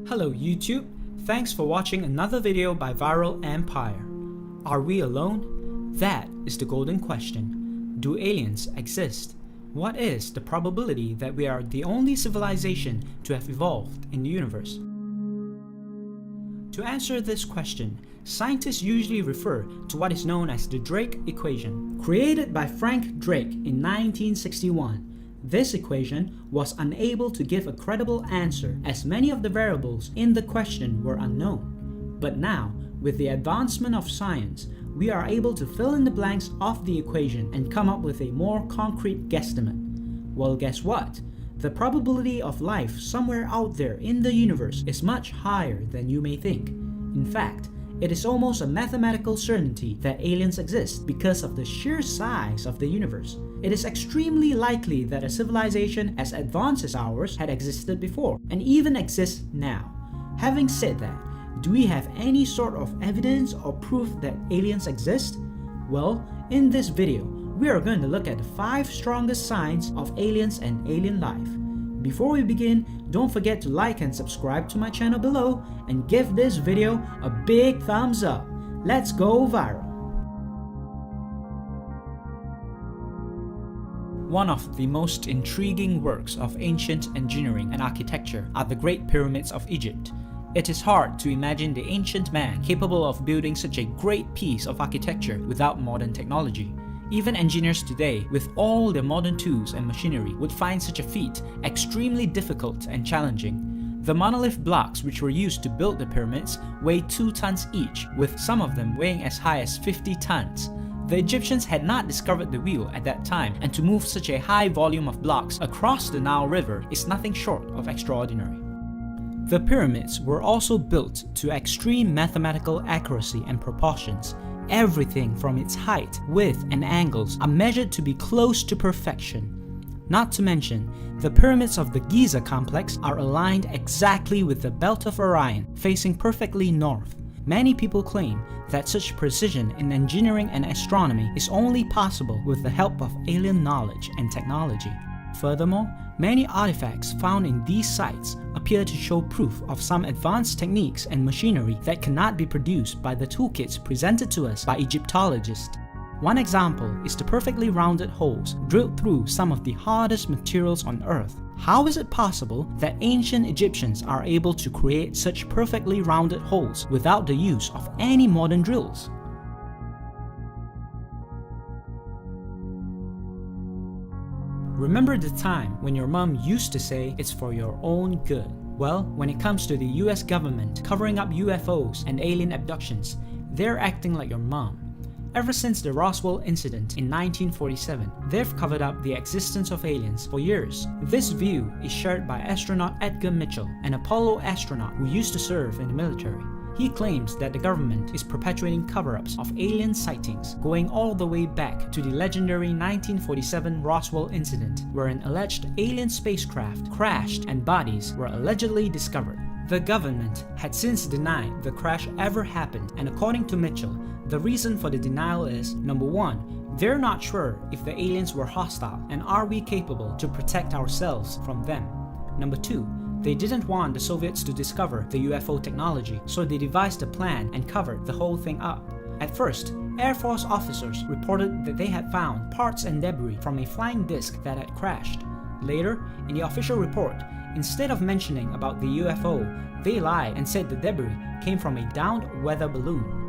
Hello YouTube, thanks for watching another video by Viral Empire. Are we alone? That is the golden question. Do aliens exist? What is the probability that we are the only civilization to have evolved in the universe? To answer this question, scientists usually refer to what is known as the Drake equation. Created by Frank Drake in 1961, this equation was unable to give a credible answer as many of the variables in the question were unknown. But now, with the advancement of science, we are able to fill in the blanks of the equation and come up with a more concrete guesstimate. Well, guess what? The probability of life somewhere out there in the universe is much higher than you may think. In fact, it is almost a mathematical certainty that aliens exist because of the sheer size of the universe. It is extremely likely that a civilization as advanced as ours had existed before, and even exists now. Having said that, do we have any sort of evidence or proof that aliens exist? Well, in this video, we are going to look at the 5 strongest signs of aliens and alien life. Before we begin, don't forget to like and subscribe to my channel below and give this video a big thumbs up. Let's go viral! One of the most intriguing works of ancient engineering and architecture are the Great Pyramids of Egypt. It is hard to imagine the ancient man capable of building such a great piece of architecture without modern technology. Even engineers today, with all their modern tools and machinery, would find such a feat extremely difficult and challenging. The monolith blocks which were used to build the pyramids weigh 2 tons each, with some of them weighing as high as 50 tons. The Egyptians had not discovered the wheel at that time, and to move such a high volume of blocks across the Nile River is nothing short of extraordinary. The pyramids were also built to extreme mathematical accuracy and proportions. Everything from its height, width, and angles are measured to be close to perfection. Not to mention, the pyramids of the Giza complex are aligned exactly with the belt of Orion, facing perfectly north. Many people claim that such precision in engineering and astronomy is only possible with the help of alien knowledge and technology. Furthermore, many artifacts found in these sites appear to show proof of some advanced techniques and machinery that cannot be produced by the toolkits presented to us by Egyptologists. One example is the perfectly rounded holes drilled through some of the hardest materials on Earth. How is it possible that ancient Egyptians are able to create such perfectly rounded holes without the use of any modern drills? Remember the time when your mom used to say it's for your own good? Well, when it comes to the US government covering up UFOs and alien abductions, they're acting like your mom. Ever since the Roswell incident in 1947, they've covered up the existence of aliens for years. This view is shared by astronaut Edgar Mitchell, an Apollo astronaut who used to serve in the military. He claims that the government is perpetuating cover-ups of alien sightings, going all the way back to the legendary 1947 Roswell incident, where an alleged alien spacecraft crashed and bodies were allegedly discovered. The government had since denied the crash ever happened, and according to Mitchell, the reason for the denial is, number 1, they're not sure if the aliens were hostile and are we capable to protect ourselves from them. Number 2, they didn't want the Soviets to discover the UFO technology, so they devised a plan and covered the whole thing up. At first, Air Force officers reported that they had found parts and debris from a flying disc that had crashed. Later, in the official report, instead of mentioning about the UFO, they lied and said the debris came from a downed weather balloon.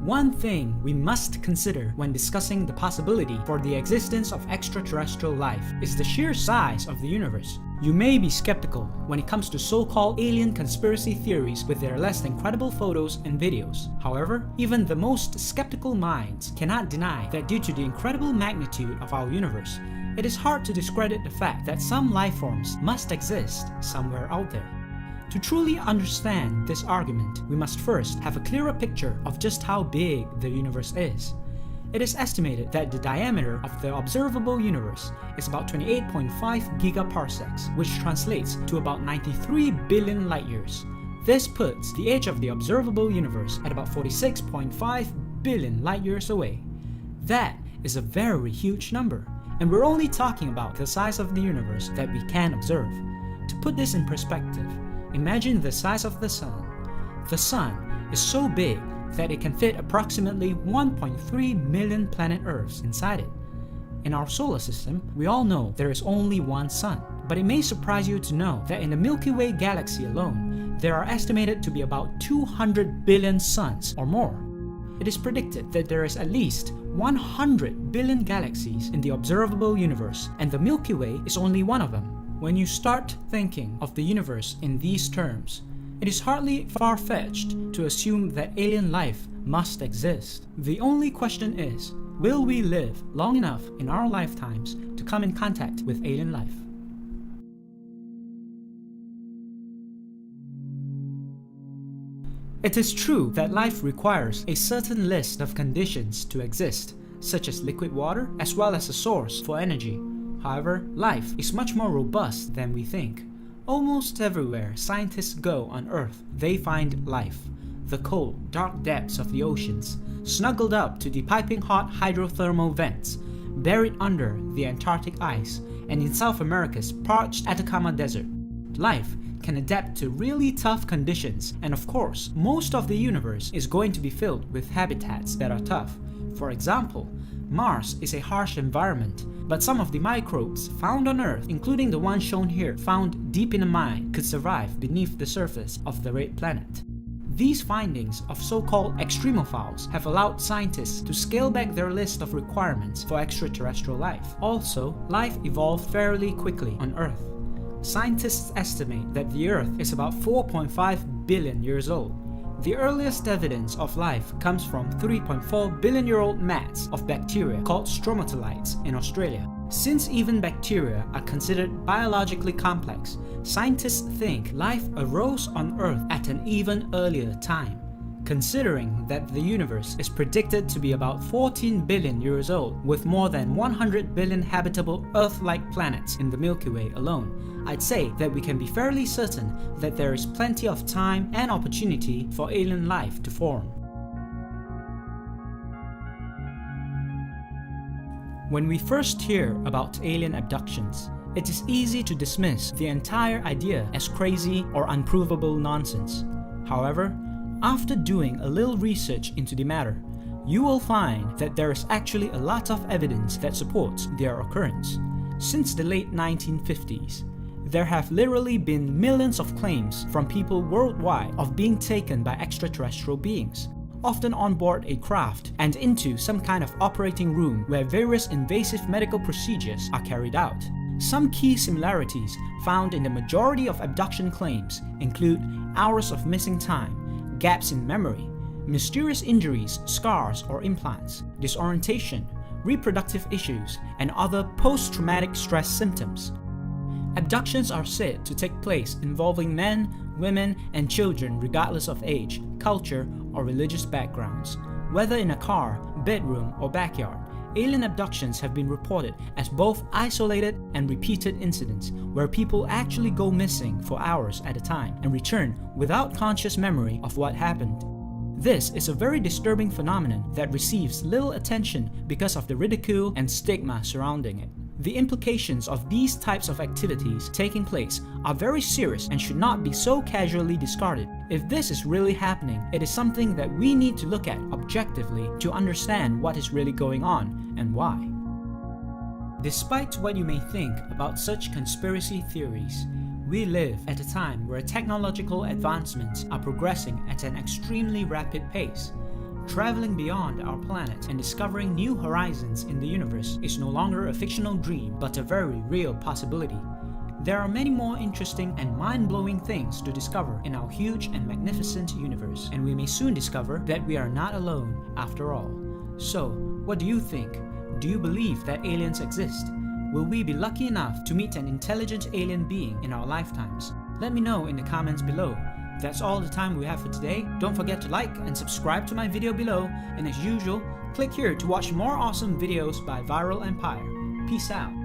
One thing we must consider when discussing the possibility for the existence of extraterrestrial life is the sheer size of the universe. You may be skeptical when it comes to so-called alien conspiracy theories with their less than credible photos and videos. However, even the most skeptical minds cannot deny that due to the incredible magnitude of our universe, it is hard to discredit the fact that some life forms must exist somewhere out there. To truly understand this argument, we must first have a clearer picture of just how big the universe is. It is estimated that the diameter of the observable universe is about 28.5 gigaparsecs, which translates to about 93 billion light-years. This puts the age of the observable universe at about 46.5 billion light-years away. That is a very huge number, And we're only talking about the size of the universe that we can observe. To put this in perspective, imagine the size of the sun. The sun is so big that it can fit approximately 1.3 million planet Earths inside it. In our solar system, we all know there is only one sun. But it may surprise you to know that in the Milky Way galaxy alone, there are estimated to be about 200 billion suns or more. It is predicted that there is at least 100 billion galaxies in the observable universe, and the Milky Way is only one of them. When you start thinking of the universe in these terms, it is hardly far-fetched to assume that alien life must exist. The only question is, will we live long enough in our lifetimes to come in contact with alien life? It is true that life requires a certain list of conditions to exist, such as liquid water as well as a source for energy. However, life is much more robust than we think. Almost everywhere scientists go on Earth, they find life. The cold, dark depths of the oceans, snuggled up to the piping hot hydrothermal vents, buried under the Antarctic ice, and in South America's parched Atacama Desert. Life can adapt to really tough conditions, and of course, most of the universe is going to be filled with habitats that are tough. For example, Mars is a harsh environment, but some of the microbes found on Earth, including the one shown here, found deep in the mine, could survive beneath the surface of the red planet. These findings of so-called extremophiles have allowed scientists to scale back their list of requirements for extraterrestrial life. Also, life evolved fairly quickly on Earth. Scientists estimate that the Earth is about 4.5 billion years old. The earliest evidence of life comes from 3.4 billion-year-old mats of bacteria called stromatolites in Australia. Since even bacteria are considered biologically complex, scientists think life arose on Earth at an even earlier time. Considering that the universe is predicted to be about 14 billion years old, with more than 100 billion habitable Earth-like planets in the Milky Way alone, I'd say that we can be fairly certain that there is plenty of time and opportunity for alien life to form. When we first hear about alien abductions, it is easy to dismiss the entire idea as crazy or unprovable nonsense. However, after doing a little research into the matter, you will find that there is actually a lot of evidence that supports their occurrence. Since the late 1950s, there have literally been millions of claims from people worldwide of being taken by extraterrestrial beings, often on board a craft and into some kind of operating room where various invasive medical procedures are carried out. Some key similarities found in the majority of abduction claims include hours of missing time, gaps in memory, mysterious injuries, scars or implants, disorientation, reproductive issues, and other post-traumatic stress symptoms. Abductions are said to take place involving men, women, and children regardless of age, culture, or religious backgrounds. Whether in a car, bedroom, or backyard, alien abductions have been reported as both isolated and repeated incidents where people actually go missing for hours at a time and return without conscious memory of what happened. This is a very disturbing phenomenon that receives little attention because of the ridicule and stigma surrounding it. The implications of these types of activities taking place are very serious and should not be so casually discarded. If this is really happening, it is something that we need to look at objectively to understand what is really going on and why. Despite what you may think about such conspiracy theories, we live at a time where technological advancements are progressing at an extremely rapid pace. Traveling beyond our planet and discovering new horizons in the universe is no longer a fictional dream, but a very real possibility. There are many more interesting and mind-blowing things to discover in our huge and magnificent universe, and we may soon discover that we are not alone after all. So, what do you think? Do you believe that aliens exist? Will we be lucky enough to meet an intelligent alien being in our lifetimes? Let me know in the comments below. That's all the time we have for today. Don't forget to like and subscribe to my video below, and as usual, click here to watch more awesome videos by Viral Empire. Peace out.